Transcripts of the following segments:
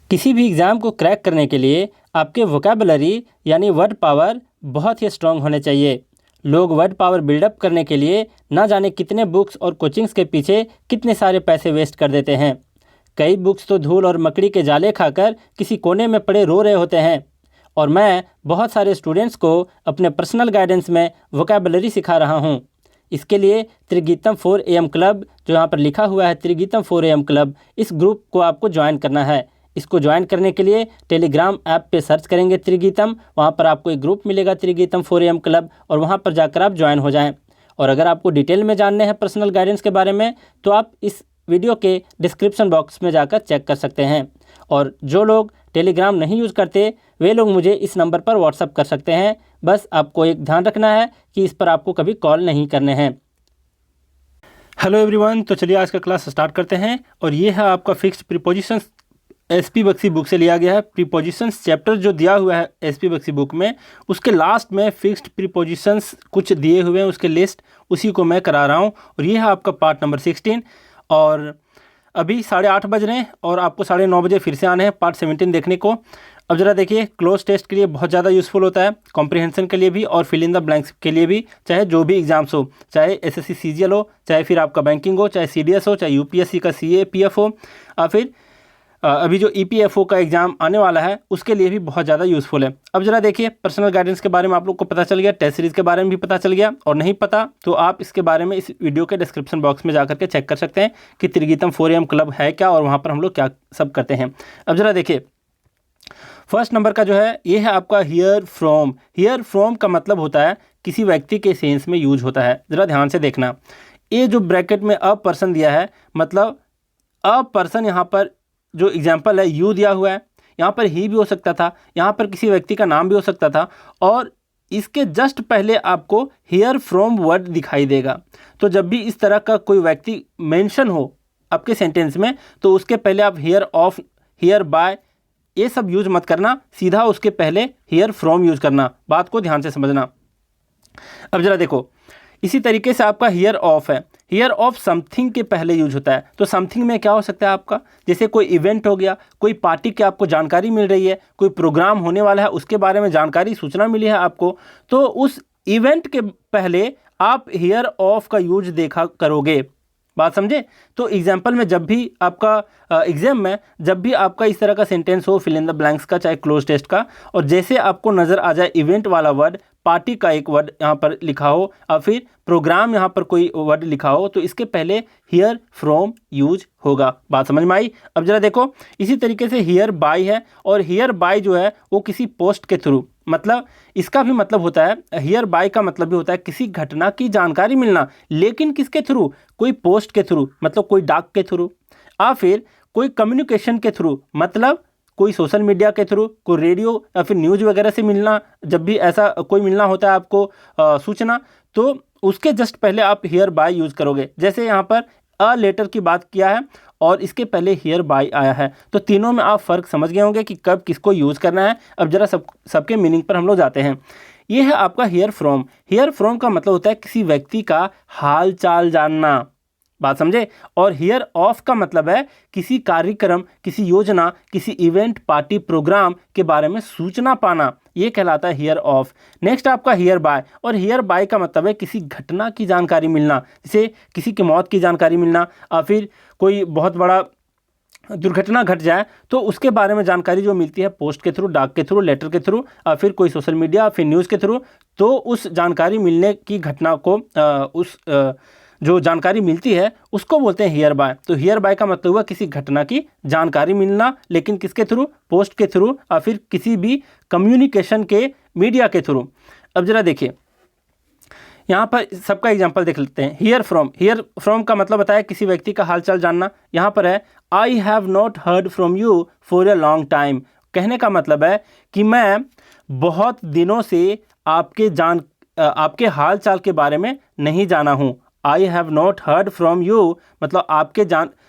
किसी भी एग्ज़ाम को क्रैक करने के लिए आपके वोकैबुलरी यानी वर्ड पावर बहुत ही स्ट्रॉन्ग होने चाहिए। लोग वर्ड पावर बिल्डअप करने के लिए ना जाने कितने बुक्स और कोचिंग्स के पीछे कितने सारे पैसे वेस्ट कर देते हैं। कई बुक्स तो धूल और मकड़ी के जाले खाकर किसी कोने में पड़े रो रहे होते हैं। और मैं बहुत सारे स्टूडेंट्स को अपने पर्सनल गाइडेंस में वोकैबुलरी सिखा रहा हूँ। इसके लिए त्रिगीतम 4 AM क्लब, जो यहाँ पर लिखा हुआ है त्रिगीतम 4 AM क्लब, इस ग्रुप को आपको ज्वाइन करना है। इसको ज्वाइन करने के लिए टेलीग्राम ऐप पे सर्च करेंगे त्रिगीतम, वहाँ पर आपको एक ग्रुप मिलेगा त्रिगीतम 4 AM क्लब, और वहाँ पर जाकर आप ज्वाइन हो जाएं। और अगर आपको डिटेल में जानने हैं पर्सनल गाइडेंस के बारे में, तो आप इस वीडियो के डिस्क्रिप्शन बॉक्स में जाकर चेक कर सकते हैं। और जो लोग टेलीग्राम नहीं यूज़ करते वे लोग मुझे इस नंबर पर व्हाट्सअप कर सकते हैं। बस आपको एक ध्यान रखना है कि इस पर आपको कभी कॉल नहीं करने हैं। हेलो एवरीवन, तो चलिए आज का क्लास स्टार्ट करते हैं। और ये है आपका fixed prepositions, SP Bakshi book से लिया गया है। प्रीपोजिशंस चैप्टर जो दिया हुआ है एसपी बख्शी बुक में, उसके लास्ट में फिक्स्ड प्रीपोजिशंस कुछ दिए हुए हैं, उसके लिस्ट उसी को मैं करा रहा हूँ। और ये है आपका पार्ट नंबर 16। और अभी 8:30 बज रहे हैं और आपको 9:30 बजे फिर से आने हैं पार्ट 17 देखने को। अब ज़रा देखिए, क्लोज टेस्ट के लिए बहुत ज़्यादा यूज़फुल होता है, कॉम्प्रिहेंशन के लिए भी और फिल इन द ब्लैंक्स के लिए भी। चाहे जो भी एग्जाम्स हो, चाहे एसएससी सीजीएल हो, चाहे फिर आपका बैंकिंग हो, चाहे सीडीएस हो, चाहे यूपीएससी का सीएपीएफ हो, और फिर अभी जो ईपीएफओ का एग्ज़ाम आने वाला है उसके लिए भी बहुत ज़्यादा यूज़फुल है। अब जरा देखिए, पर्सनल गाइडेंस के बारे में आप लोग को पता चल गया, टेस्ट सीरीज़ के बारे में भी पता चल गया। और नहीं पता तो आप इसके बारे में इस वीडियो के डिस्क्रिप्शन बॉक्स में जाकर के चेक कर सकते हैं कि त्रिगीतम 4 AM क्लब है क्या और वहाँ पर हम लोग क्या सब करते हैं। अब जरा देखिए, फर्स्ट नंबर का जो है ये है आपका हियर फ्रॉम। हियर फ्रॉम का मतलब होता है किसी व्यक्ति के सेंस में यूज होता है। ज़रा ध्यान से देखना, ये जो ब्रैकेट में अ पर्सन दिया है, मतलब अ पर्सन, यहाँ पर जो एग्जाम्पल है यू दिया हुआ है, यहाँ पर ही भी हो सकता था, यहाँ पर किसी व्यक्ति का नाम भी हो सकता था, और इसके जस्ट पहले आपको हियर फ्रॉम वर्ड दिखाई देगा। तो जब भी इस तरह का कोई व्यक्ति मेंशन हो आपके सेंटेंस में, तो उसके पहले आप हियर ऑफ, हियर बाय, ये सब यूज मत करना, सीधा उसके पहले हियर फ्रॉम यूज करना। बात को ध्यान से समझना। अब जरा देखो, इसी तरीके से आपका हियर ऑफ है, हियर ऑफ समथिंग के पहले यूज होता है। तो समथिंग में क्या हो सकता है आपका, जैसे कोई इवेंट हो गया, कोई पार्टी की आपको जानकारी मिल रही है, कोई प्रोग्राम होने वाला है उसके बारे में जानकारी, सूचना मिली है आपको, तो उस इवेंट के पहले आप हियर ऑफ का यूज देखा करोगे। बात समझे? तो एग्जाम्पल में जब भी आपका एग्जाम में जब भी आपका इस तरह का सेंटेंस हो, फिल इन द ब्लैंक्स का, चाहे क्लोज टेस्ट का, और जैसे आपको नज़र आ जाए इवेंट वाला वर्ड, पार्टी का एक वर्ड यहाँ पर लिखा हो, और फिर प्रोग्राम यहाँ पर कोई वर्ड लिखा हो, तो इसके पहले हियर फ्रॉम यूज होगा। बात समझ में आई? अब जरा देखो, इसी तरीके से हियर बाय है, और हियर बाय जो है वो किसी पोस्ट के थ्रू, मतलब इसका भी मतलब होता है, हियर बाय का मतलब भी होता है किसी घटना की जानकारी मिलना, लेकिन किसके थ्रू? कोई पोस्ट के थ्रू, मतलब कोई डाक के थ्रू, या फिर कोई कम्युनिकेशन के थ्रू, मतलब कोई सोशल मीडिया के थ्रू, कोई रेडियो या फिर न्यूज़ वगैरह से मिलना। जब भी ऐसा कोई मिलना होता है आपको सूचना, तो उसके जस्ट पहले आप हियर बाय यूज़ करोगे। जैसे यहाँ पर अ लेटर की बात किया है और इसके पहले हियर बाय आया है, तो तीनों में आप फ़र्क समझ गए होंगे कि कब किसको यूज़ करना है। अब जरा सबके मीनिंग पर हम लोग जाते हैं। ये है आपका हियर फ्रॉम। हियर फ्रॉम का मतलब होता है किसी व्यक्ति का हाल चाल जानना। बात समझे? और हियर ऑफ का मतलब है किसी कार्यक्रम, किसी योजना, इवेंट, इवेंट, पार्टी, प्रोग्राम के बारे में सूचना पाना, ये कहलाता है हियर ऑफ। नेक्स्ट आपका हियर बाय, और हियर बाय का मतलब है किसी घटना की जानकारी मिलना, जैसे किसी की मौत की जानकारी मिलना, या फिर कोई बहुत बड़ा दुर्घटना घट जाए तो उसके बारे में जानकारी जो मिलती है पोस्ट के थ्रू, डाक के थ्रू, लेटर के थ्रू, या फिर कोई सोशल मीडिया, फिर न्यूज़ के थ्रू, तो उस जानकारी मिलने की घटना को जो जानकारी मिलती है उसको बोलते हैं हियर बाय। तो हियर बाय का मतलब हुआ किसी घटना की जानकारी मिलना, लेकिन किसके थ्रू? पोस्ट के थ्रू, या फिर किसी भी कम्युनिकेशन के मीडिया के थ्रू। अब जरा देखिए, यहाँ पर सबका एग्जाम्पल देख लेते हैं। हियर फ्रॉम, हियर फ्रॉम का मतलब बताया किसी व्यक्ति का हालचाल जानना। यहाँ पर है I have not heard from you for a long time. कहने का मतलब है कि मैं बहुत दिनों से आपके हाल चाल के बारे में नहीं जाना हूँ। I have not heard from you मतलब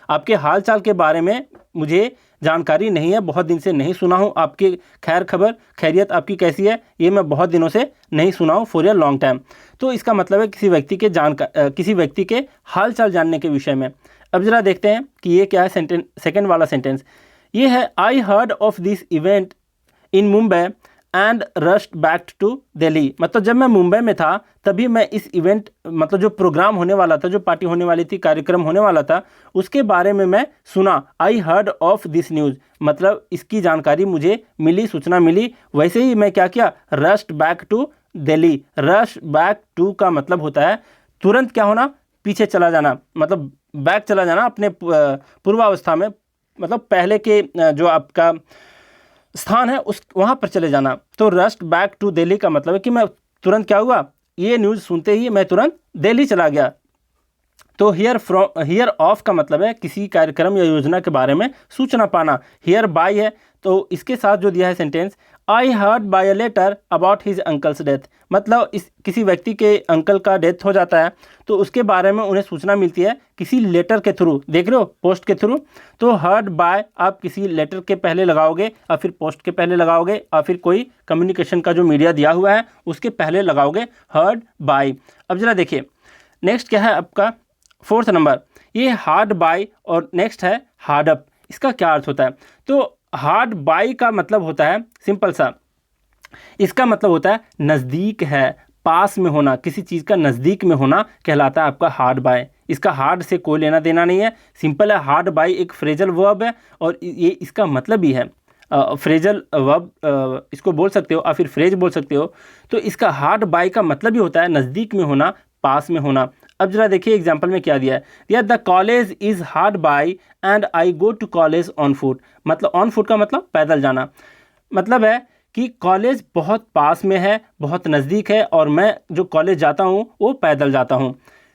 आपके हाल चाल के बारे में मुझे जानकारी नहीं है, बहुत दिन से नहीं सुना हूँ आपकी खैर खबर, खैरियत आपकी कैसी है, ये मैं बहुत दिनों से नहीं सुना हूँ, फॉर ए लॉन्ग टाइम। तो इसका मतलब है किसी व्यक्ति के हाल चाल जानने के विषय में। अब जरा देखते हैं कि ये क्या है सेंटेंस, सेकेंड वाला सेंटेंस। ये है I heard of this event in Mumbai and rushed back to Delhi. मतलब जब मैं मुंबई में था तभी मैं इस इवेंट, मतलब जो प्रोग्राम होने वाला था, जो पार्टी होने वाली थी, कार्यक्रम होने वाला था, उसके बारे में मैं सुना। आई हर्ड ऑफ दिस न्यूज़, मतलब इसकी जानकारी मुझे मिली, सूचना मिली। वैसे ही मैं क्या किया, rushed back to Delhi. Rush back to का मतलब होता है तुरंत क्या होना, पीछे चला जाना, मतलब बैक चला जाना अपने पूर्वावस्था में, मतलब पहले के जो आपका स्थान है उस वहाँ पर चले जाना। तो रश्ड बैक टू दिल्ली का मतलब है कि मैं तुरंत क्या हुआ, ये न्यूज़ सुनते ही मैं तुरंत दिल्ली चला गया। तो हियर ऑफ का मतलब है किसी कार्यक्रम या योजना के बारे में सूचना पाना। हियर बाय है तो इसके साथ जो दिया है sentence, I heard by a letter about his uncle's death, मतलब इस किसी व्यक्ति के अंकल का डेथ हो जाता है तो उसके बारे में उन्हें सूचना मिलती है किसी लेटर के थ्रू। देख रहे हो, पोस्ट के थ्रू। तो हर्ड बाय आप किसी लेटर के पहले लगाओगे और फिर पोस्ट के पहले लगाओगे और फिर कोई कम्युनिकेशन का जो मीडिया दिया हुआ है उसके पहले लगाओगे हर्ड बाय। अब जरा देखिए नेक्स्ट क्या है आपका 4th नंबर, ये हार्ड बाय और नेक्स्ट है हार्ड अप। इसका क्या अर्थ होता है? तो हार्ड बाय का मतलब होता है सिंपल सा, इसका मतलब होता है नज़दीक है, पास में होना, किसी चीज़ का नज़दीक में होना कहलाता है आपका हार्ड बाय। इसका हार्ड से कोई लेना देना नहीं है, सिंपल है। हार्ड बाय एक फ्रेजल वर्ब है और ये इसका मतलब भी है फ्रेजल वर्ब, इसको बोल सकते हो और फिर फ्रेज बोल सकते हो। तो इसका हार्ड बाय का मतलब ही होता है नज़दीक में होना, पास में होना। अब जरा देखिए एग्जाम्पल में क्या दिया है, दिया the college is hard by and I go to college on foot. मतलब ऑन फुट का मतलब पैदल जाना, मतलब है कि कॉलेज बहुत पास में है, बहुत नज़दीक है और मैं जो कॉलेज जाता हूँ वो पैदल जाता हूँ।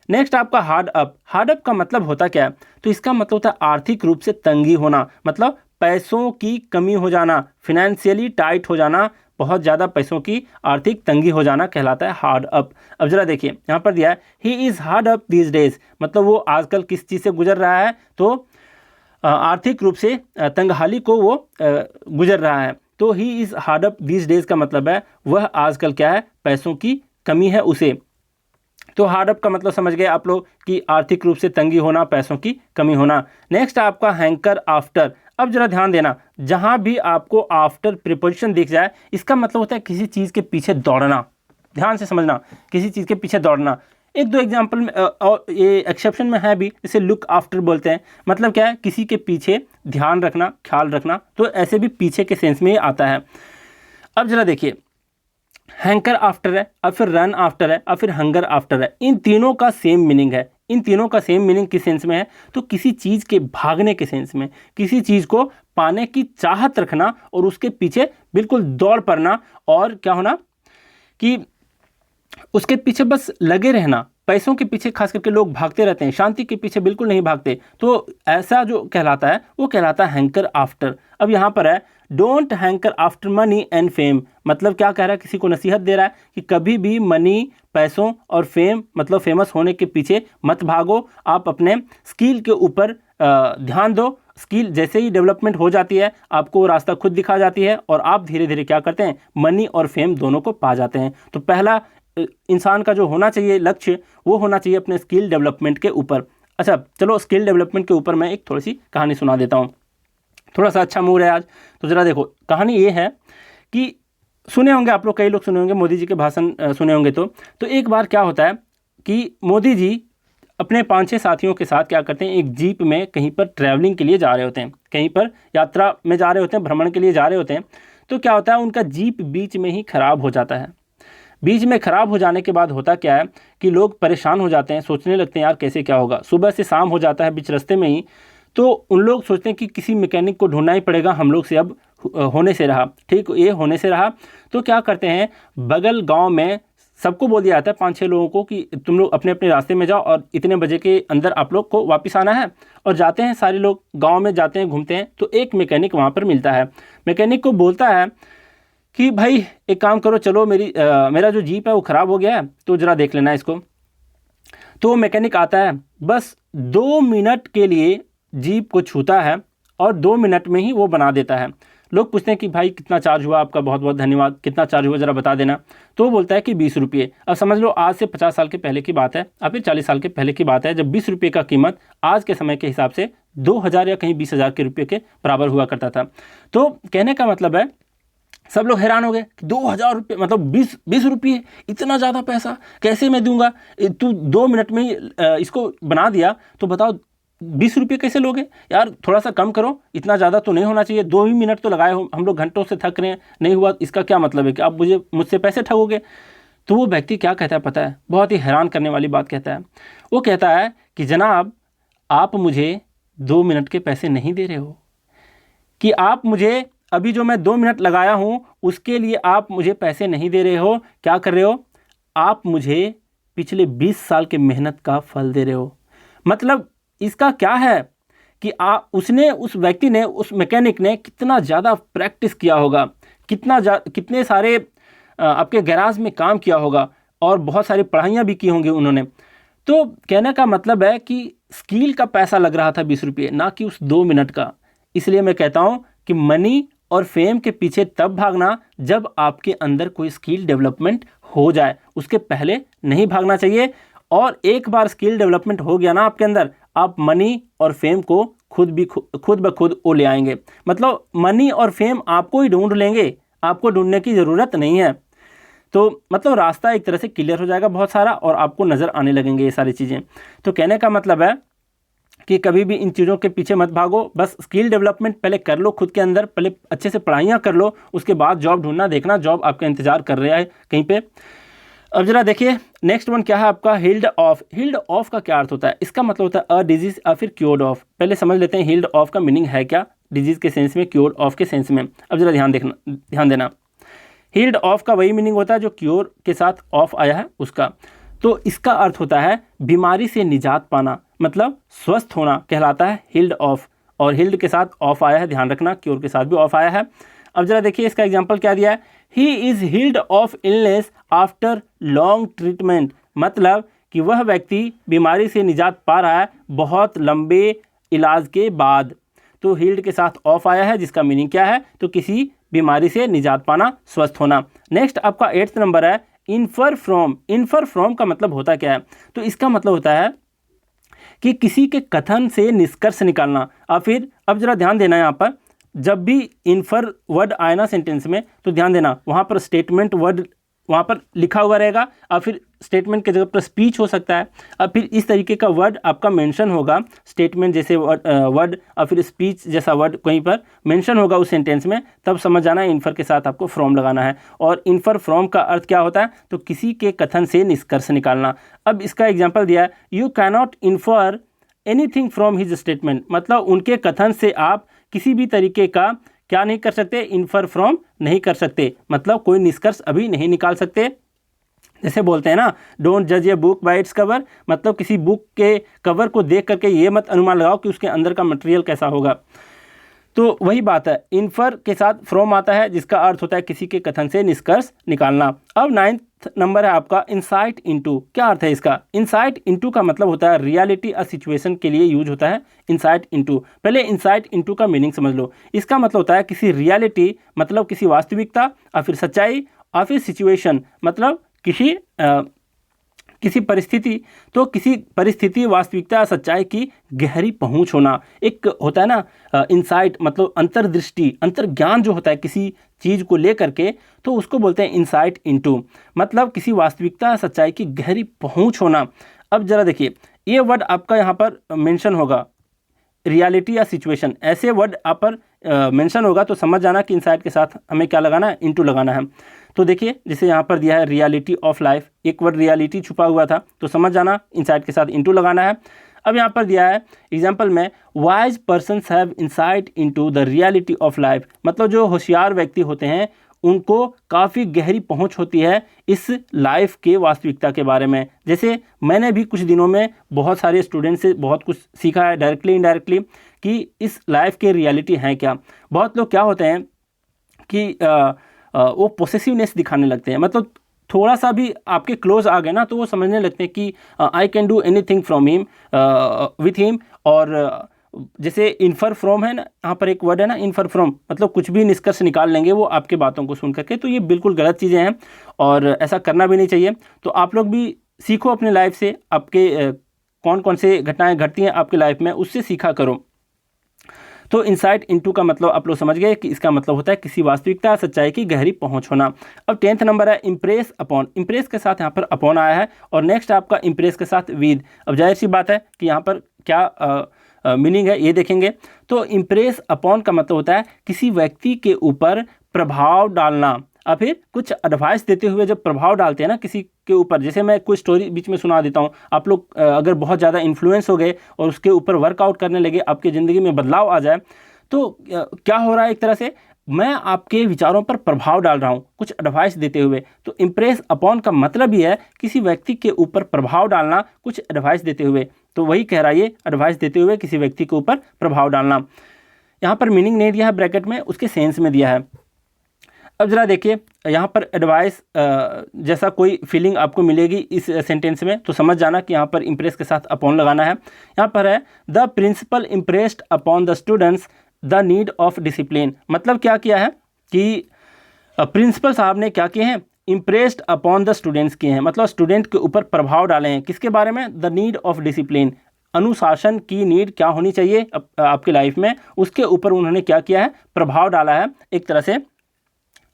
नेक्स्ट आपका हार्ड अप। हार्ड अप का मतलब होता क्या है? तो इसका मतलब होता है आर्थिक रूप से तंगी होना, मतलब पैसों की कमी हो जाना, फिनेंशियली टाइट हो जाना, बहुत ज़्यादा पैसों की आर्थिक तंगी हो जाना कहलाता है हार्ड अप। अब जरा देखिए यहाँ पर दिया है he is hard up these days, मतलब वो आजकल किस चीज़ से गुजर रहा है? तो आर्थिक रूप से तंगहाली को वो गुजर रहा है। तो he is hard up these days का मतलब है वह आजकल क्या है, पैसों की कमी है उसे। तो हार्ड अप का मतलब समझ गए आप लोग कि आर्थिक रूप से तंगी होना, पैसों की कमी होना। नेक्स्ट आपका हैंकर आफ्टर। अब जरा ध्यान देना, जहाँ भी आपको आफ्टर प्रीपोजिशन दिख जाए इसका मतलब होता है किसी चीज़ के पीछे दौड़ना। ध्यान से समझना, किसी चीज़ के पीछे दौड़ना। एक दो एग्जाम्पल में और ये एक्सेप्शन में है भी, जैसे लुक आफ्टर बोलते हैं, मतलब क्या है, किसी के पीछे ध्यान रखना, ख्याल रखना। तो ऐसे भी पीछे के सेंस में ही आता है। अब जरा देखिए हैंकर आफ्टर है और फिर रन आफ्टर है और फिर हंगर आफ्टर है, इन तीनों का सेम मीनिंग है। इन तीनों का सेम मीनिंग किस सेंस में है? तो किसी चीज़ के भागने के सेंस में, किसी चीज़ को पाने की चाहत रखना और उसके पीछे बिल्कुल दौड़ पड़ना, और क्या होना कि उसके पीछे बस लगे रहना। पैसों के पीछे खास करके लोग भागते रहते हैं, शांति के पीछे बिल्कुल नहीं भागते। तो ऐसा जो कहलाता है वो कहलाता है हैंकर आफ्टर। अब यहाँ पर है don't hanker after money and fame, मतलब क्या कह रहा है, किसी को नसीहत दे रहा है कि कभी भी मनी, पैसों और फेम, मतलब फेमस होने के पीछे मत भागो। आप अपने स्किल के ऊपर ध्यान दो। स्किल जैसे ही डेवलपमेंट हो जाती है आपको वो रास्ता खुद दिखा जाती है और आप धीरे धीरे क्या करते हैं, मनी और फेम दोनों को पा जाते हैं। तो पहला इंसान का जो होना चाहिए लक्ष्य, वो होना चाहिए अपने स्किल डेवलपमेंट के ऊपर। अच्छा चलो, स्किल डेवलपमेंट के ऊपर मैं एक थोड़ी सी कहानी सुना देता हूँ। थोड़ा सा अच्छा मूड है आज, तो ज़रा देखो। कहानी ये है कि सुने होंगे आप लोग, कई लोग सुने होंगे, मोदी जी के भाषण सुने होंगे। तो एक बार क्या होता है कि मोदी जी अपने 5-6 साथियों के साथ क्या करते हैं, एक जीप में कहीं पर ट्रैवलिंग के लिए जा रहे होते हैं, कहीं पर यात्रा में जा रहे होते हैं, भ्रमण के लिए जा रहे होते हैं। तो क्या होता है, उनका जीप बीच में ही खराब हो जाता है। बीच में ख़राब हो जाने के बाद होता क्या है कि लोग परेशान हो जाते हैं, सोचने लगते हैं यार कैसे क्या होगा। सुबह से शाम हो जाता है बीच रास्ते में ही, तो उन लोग सोचते हैं कि किसी मैकेनिक को ढूंढना ही पड़ेगा, हम लोग से अब होने से रहा, ठीक ये होने से रहा। तो क्या करते हैं, बगल गांव में सबको बोल दिया जाता है 5-6 लोगों को कि तुम लोग अपने अपने रास्ते में जाओ और इतने बजे के अंदर आप लोग को वापस आना है। और जाते हैं सारे लोग, गाँव में जाते हैं, घूमते हैं। तो एक मैकेनिक वहाँ पर मिलता है, मैकेनिक को बोलता है कि भाई एक काम करो, चलो मेरा जो जीप है वो ख़राब हो गया है, तो ज़रा देख लेना इसको। तो वो मैकेनिक आता है, बस 2 मिनट के लिए जीप को छूता है और 2 मिनट में ही वो बना देता है। लोग पूछते हैं कि भाई कितना चार्ज हुआ आपका, बहुत बहुत धन्यवाद, कितना चार्ज हुआ ज़रा बता देना। तो वो बोलता है कि 20 रुपये। अब समझ लो आज से 50 साल के पहले की बात है, या फिर 40 साल के पहले की बात है, जब 20 रुपये का कीमत आज के समय के हिसाब से 2,000 या कहीं 20,000 के रुपये के बराबर हुआ करता था। तो कहने का मतलब है, सब लोग हैरान हो गए कि 2,000 रुपये मतलब 20 रुपये, इतना ज़्यादा पैसा कैसे मैं दूंगा? तू 2 मिनट में ही इसको बना दिया, तो बताओ 20 रुपये कैसे लोगे यार? थोड़ा सा कम करो, इतना ज़्यादा तो नहीं होना चाहिए। 2 ही मिनट तो लगाए हो, हम लोग घंटों से थक रहे हैं, नहीं हुआ, इसका क्या मतलब है कि आप मुझसे पैसे ठगोगे? तो वो व्यक्ति क्या कहता है पता है? बहुत ही हैरान करने वाली बात कहता है। वो कहता है कि जनाब, आप मुझे 2 मिनट के पैसे नहीं दे रहे हो, कि आप मुझे अभी जो मैं 2 मिनट लगाया हूँ उसके लिए आप मुझे पैसे नहीं दे रहे हो। क्या कर रहे हो? आप मुझे पिछले 20 साल के मेहनत का फल दे रहे हो। मतलब इसका क्या है कि उस व्यक्ति ने, उस मैकेनिक ने कितना ज़्यादा प्रैक्टिस किया होगा, कितने सारे आपके गैराज में काम किया होगा और बहुत सारी पढ़ाइयाँ भी की होंगी उन्होंने। तो कहने का मतलब है कि स्किल का पैसा लग रहा था 20 रुपये, ना कि उस 2 मिनट का। इसलिए मैं कहता हूँ कि मनी और फेम के पीछे तब भागना जब आपके अंदर कोई स्किल डेवलपमेंट हो जाए, उसके पहले नहीं भागना चाहिए। और एक बार स्किल डेवलपमेंट हो गया ना आपके अंदर, आप मनी और फेम को खुद ब खुद वो ले आएंगे। मतलब मनी और फेम आपको ही ढूंढ लेंगे, आपको ढूंढने की ज़रूरत नहीं है। तो मतलब रास्ता एक तरह से क्लियर हो जाएगा बहुत सारा, और आपको नज़र आने लगेंगे ये सारी चीज़ें। तो कहने का मतलब है कि कभी भी इन चीज़ों के पीछे मत भागो, बस स्किल डेवलपमेंट पहले कर लो खुद के अंदर, पहले अच्छे से पढ़ाइयाँ कर लो, उसके बाद जॉब ढूंढना, देखना जॉब आपका इंतज़ार कर रहा है कहीं पे। अब जरा देखिए नेक्स्ट वन क्या है आपका, हील्ड ऑफ। हील्ड ऑफ का क्या अर्थ होता है? इसका मतलब होता है अ डिजीज़ या फिर क्योर्ड ऑफ। पहले समझ लेते हैं हील्ड ऑफ का मीनिंग है क्या, डिजीज़ के सेंस में, क्योर्ड ऑफ के सेंस में। अब जरा ध्यान देना, हील्ड ऑफ का वही मीनिंग होता है जो क्योर के साथ ऑफ आया है उसका। तो इसका अर्थ होता है बीमारी से निजात पाना, मतलब स्वस्थ होना कहलाता है हील्ड ऑफ। और हील्ड के साथ ऑफ आया है, ध्यान रखना, क्योर के साथ भी ऑफ आया है। अब जरा देखिए इसका एग्जांपल क्या दिया है, he is healed of illness after long treatment. मतलब कि वह व्यक्ति बीमारी से निजात पा रहा है बहुत लंबे इलाज के बाद। तो हील्ड के साथ ऑफ आया है जिसका मीनिंग क्या है, तो किसी बीमारी से निजात पाना, स्वस्थ होना। नेक्स्ट आपका 8th नंबर है इन्फर फ्रॉम। इन्फर फ्रॉम का मतलब होता क्या है? तो इसका मतलब होता है कि किसी के कथन से निष्कर्ष निकालना। और फिर अब जरा ध्यान देना, यहाँ पर जब भी इन्फर वर्ड आए ना सेंटेंस में, तो ध्यान देना वहाँ पर स्टेटमेंट वर्ड वहाँ पर लिखा हुआ रहेगा, और फिर स्टेटमेंट के जगह पर स्पीच हो सकता है, और फिर इस तरीके का वर्ड आपका मेंशन होगा, स्टेटमेंट जैसे वर्ड और फिर स्पीच जैसा वर्ड कहीं पर मेंशन होगा उस सेंटेंस में, तब समझ जाना है इन्फर के साथ आपको फ्रॉम लगाना है। और इन्फर फ्रॉम का अर्थ क्या होता है? तो किसी के कथन से निष्कर्ष निकालना। अब इसका एग्जाम्पल दिया है, you cannot infer anything from his statement. मतलब उनके कथन से आप किसी भी तरीके का क्या नहीं कर सकते? इन्फर फ्रॉम नहीं कर सकते, मतलब कोई निष्कर्ष अभी नहीं निकाल सकते। जैसे बोलते हैं ना, डोंट जज a book by its cover. मतलब किसी बुक के कवर को देख करके ये मत अनुमान लगाओ कि उसके अंदर का मटेरियल कैसा होगा। तो वही बात है, इन्फर के साथ फ्रॉम आता है जिसका अर्थ होता है किसी के कथन से निष्कर्ष निकालना। अब 9th नंबर है आपका इंसाइट इनटू। क्या अर्थ है इसका? इंसाइट इनटू का मतलब होता है रियलिटी और सिचुएशन के लिए यूज होता है इंसाइट इनटू। पहले इंसाइट इनटू का मीनिंग समझ लो। इसका मतलब होता है किसी रियलिटी, मतलब किसी वास्तविकता, और फिर सच्चाई, और फिर सिचुएशन मतलब किसी परिस्थिति। तो किसी परिस्थिति, वास्तविकता, सच्चाई की गहरी पहुंच होना। एक होता है ना इंसाइट, मतलब अंतर्दृष्टि, अंतर्ज्ञान जो होता है किसी चीज़ को लेकर के, तो उसको बोलते हैं इंसाइट इनटू। मतलब किसी वास्तविकता, सच्चाई की गहरी पहुंच होना। अब जरा देखिए ये वर्ड आपका यहाँ पर मेंशन होगा, रियलिटी या सिचुएशन, ऐसे वर्ड आप पर मेंशन होगा, तो समझ जाना कि इंसाइट के साथ हमें क्या लगाना है? इनटू लगाना है। तो देखिए जैसे यहाँ पर दिया है रियलिटी ऑफ लाइफ, एक वर्ड रियलिटी छुपा हुआ था, तो समझ जाना इंसाइट के साथ इनटू लगाना है। अब यहाँ पर दिया है एग्जाम्पल में, wise persons have insight into the reality of life. मतलब जो होशियार व्यक्ति होते हैं उनको काफ़ी गहरी पहुंच होती है इस लाइफ के वास्तविकता के बारे में। जैसे मैंने भी कुछ दिनों में बहुत सारे स्टूडेंट से बहुत कुछ सीखा है, डायरेक्टली इनडायरेक्टली, कि इस लाइफ के रियलिटी हैं क्या। बहुत लोग क्या होते हैं कि वो पोसेसिवनेस दिखाने लगते हैं, मतलब थोड़ा सा भी आपके क्लोज आ गए ना तो वो समझने लगते हैं कि I can do anything from him, with him. और जैसे इन्फर फ्रॉम है ना, यहाँ पर एक वर्ड है ना इन्फर फ्रॉम, मतलब कुछ भी निष्कर्ष निकाल लेंगे वो आपके बातों को सुन करके। तो ये बिल्कुल गलत चीज़ें हैं और ऐसा करना भी नहीं चाहिए। तो आप लोग भी सीखो अपने लाइफ से, आपके कौन कौन से घटनाएं घटती हैं आपकी लाइफ में, उससे सीखा करो। तो इंसाइट इनटू का मतलब आप लोग समझ गए कि इसका मतलब होता है किसी वास्तविकता सच्चाई की गहरी पहुंच होना। अब 10th नंबर है इम्प्रेस अपॉन। इम्प्रेस के साथ यहाँ पर अपॉन आया है और नेक्स्ट आपका इम्प्रेस के साथ विद। अब जाहिर सी बात है कि यहाँ पर क्या मीनिंग है ये देखेंगे। तो इम्प्रेस अपॉन का मतलब होता है किसी व्यक्ति के ऊपर प्रभाव डालना, और फिर कुछ एडवाइस देते हुए जब प्रभाव डालते हैं ना किसी के ऊपर, जैसे मैं कोई स्टोरी बीच में सुना देता हूँ, आप लोग अगर बहुत ज़्यादा इन्फ्लुएंस हो गए और उसके ऊपर वर्कआउट करने लगे, आपकी ज़िंदगी में बदलाव आ जाए, तो क्या हो रहा है, एक तरह से मैं आपके विचारों पर प्रभाव डाल रहा हूँ कुछ एडवाइस देते हुए। तो इम्प्रेस अपॉन का मतलब ही है किसी व्यक्ति के ऊपर प्रभाव डालना कुछ एडवाइस देते हुए। तो वही कह रहा है ये, एडवाइस देते हुए किसी व्यक्ति के ऊपर प्रभाव डालना। यहाँ पर मीनिंग नहीं दिया है ब्रैकेट में, उसके सेंस में दिया है। अब ज़रा देखिए यहाँ पर एडवाइस जैसा कोई फीलिंग आपको मिलेगी इस सेंटेंस में, तो समझ जाना कि यहाँ पर इम्प्रेस के साथ अपॉन लगाना है। यहाँ पर है the principal impressed upon the students the need of discipline. मतलब क्या किया है कि प्रिंसिपल साहब ने क्या किए हैं, इम्प्रेस्ड अपॉन द स्टूडेंट्स किए हैं, मतलब स्टूडेंट के ऊपर प्रभाव डाले हैं। किसके बारे में, द नीड ऑफ डिसिप्लिन, अनुशासन की नीड क्या होनी चाहिए आपकी लाइफ में, उसके ऊपर उन्होंने क्या किया है, प्रभाव डाला है। एक तरह से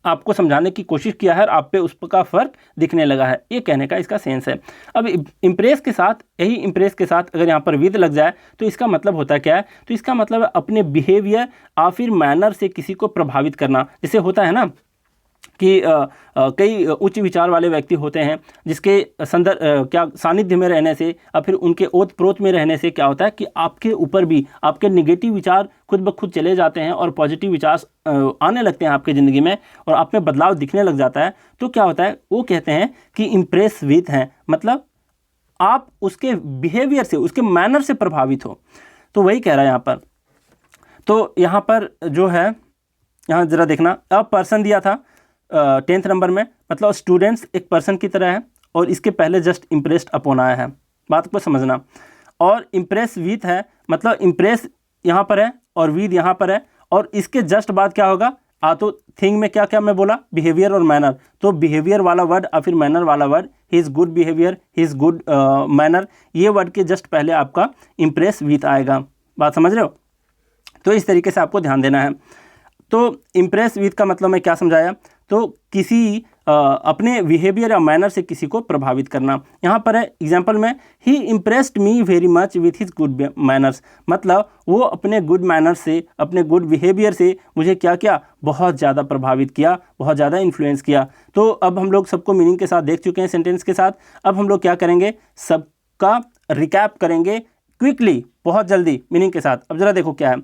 आपको समझाने की कोशिश किया है और आप पे उसका फ़र्क दिखने लगा है, ये कहने का इसका सेंस है। अब इम्प्रेस के साथ, यही इम्प्रेस के साथ अगर यहाँ पर विद लग जाए तो इसका मतलब होता है क्या है, तो इसका मतलब है अपने बिहेवियर या फिर मैनर से किसी को प्रभावित करना। जैसे होता है ना कि कई उच्च विचार वाले व्यक्ति होते हैं जिसके क्या सानिध्य में रहने से या फिर उनके ओत प्रोत में रहने से क्या होता है कि आपके ऊपर भी आपके नेगेटिव विचार खुद ब खुद चले जाते हैं और पॉजिटिव विचार आने लगते हैं आपके ज़िंदगी में और आप में बदलाव दिखने लग जाता है। तो क्या होता है, वो कहते हैं कि इम्प्रेस विद हैं, मतलब आप उसके बिहेवियर से, उसके मैनर से प्रभावित हो। तो वही कह रहा है यहाँ पर। तो यहाँ पर जो है, यहाँ ज़रा देखना, अ पर्सन दिया था 10th नंबर में, मतलब स्टूडेंट्स एक पर्सन की तरह है और इसके पहले जस्ट इम्प्रेस्ड अपॉन आया है, बात को समझना। और इम्प्रेस विथ है, मतलब इम्प्रेस यहाँ पर है और विद यहाँ पर है, और इसके जस्ट बाद क्या होगा, तो थिंग में क्या क्या मैं बोला, बिहेवियर और मैनर। तो बिहेवियर वाला वर्ड और फिर मैनर वाला word, he is good behaviour, he is good manner, ये वर्ड के जस्ट पहले आपका इम्प्रेस विथ आएगा। बात समझ रहे हो? तो इस तरीके से आपको ध्यान देना है। तो इम्प्रेस विथ का मतलब मैं क्या समझाया, तो किसी अपने बिहेवियर या मैनर से किसी को प्रभावित करना। यहाँ पर है एग्जाम्पल में, he impressed me very much with his good manners, मतलब वो अपने गुड मैनर्स से, अपने गुड बिहेवियर से मुझे क्या किया, बहुत ज़्यादा प्रभावित किया, बहुत ज़्यादा इन्फ्लुएंस किया। तो अब हम लोग सबको मीनिंग के साथ देख चुके हैं सेंटेंस के साथ। अब हम लोग क्या करेंगे, सबका रिकैप करेंगे क्विकली, बहुत जल्दी मीनिंग के साथ। अब ज़रा देखो क्या है।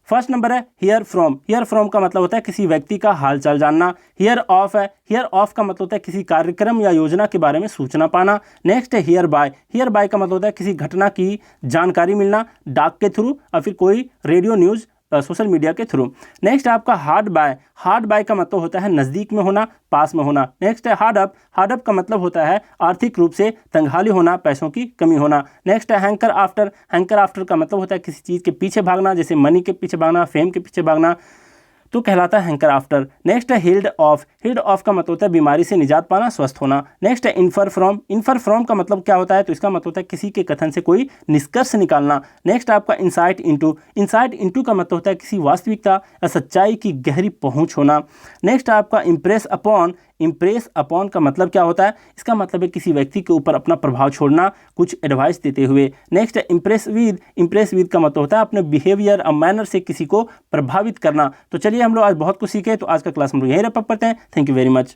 फर्स्ट नंबर है हियर फ्रॉम। हियर फ्रॉम का मतलब होता है किसी व्यक्ति का हालचाल जानना। हियर ऑफ है, हियर ऑफ का मतलब होता है किसी कार्यक्रम या योजना के बारे में सूचना पाना। नेक्स्ट है हियर बाय। हियर बाय का मतलब होता है किसी घटना की जानकारी मिलना डाक के थ्रू और फिर कोई रेडियो न्यूज़ सोशल मीडिया के थ्रू। नेक्स्ट है आपका हार्ड बाय। हार्ड बाय का मतलब होता है नज़दीक में होना, पास में होना। नेक्स्ट है हार्ड अप। हार्ड अप का मतलब होता है आर्थिक रूप से तंगहाली होना, पैसों की कमी होना। नेक्स्ट है हैंकर आफ्टर। हैंकर आफ्टर का मतलब होता है किसी चीज़ के पीछे भागना, जैसे मनी के पीछे भागना, फेम के पीछे भागना, तो कहलाता है हैंकर आफ्टर। नेक्स्ट है हील्ड ऑफ। हील्ड ऑफ का मतलब होता है बीमारी से निजात पाना, स्वस्थ होना। नेक्स्ट है इन्फर फ्रॉम। इन्फर फ्रॉम का मतलब क्या होता है, तो इसका मतलब होता है किसी के कथन से कोई निष्कर्ष निकालना। नेक्स्ट आपका इंसाइट इनटू। इंसाइट इनटू का मतलब होता है किसी वास्तविकता या सच्चाई की गहरी पहुंच होना। नेक्स्ट आपका इम्प्रेस अपॉन। इम्प्रेस अपॉन का मतलब क्या होता है, इसका मतलब है किसी व्यक्ति के ऊपर अपना प्रभाव छोड़ना, कुछ एडवाइस देते हुए। नेक्स्ट है इम्प्रेस विद। इम्प्रेस विद का मतलब होता है अपने बिहेवियर और मैनर से किसी को प्रभावित करना। तो चलिए हम लोग आज बहुत कुछ सीखे, तो आज का क्लास हम लोग यहीं रैप अप करते हैं। Thank you very much.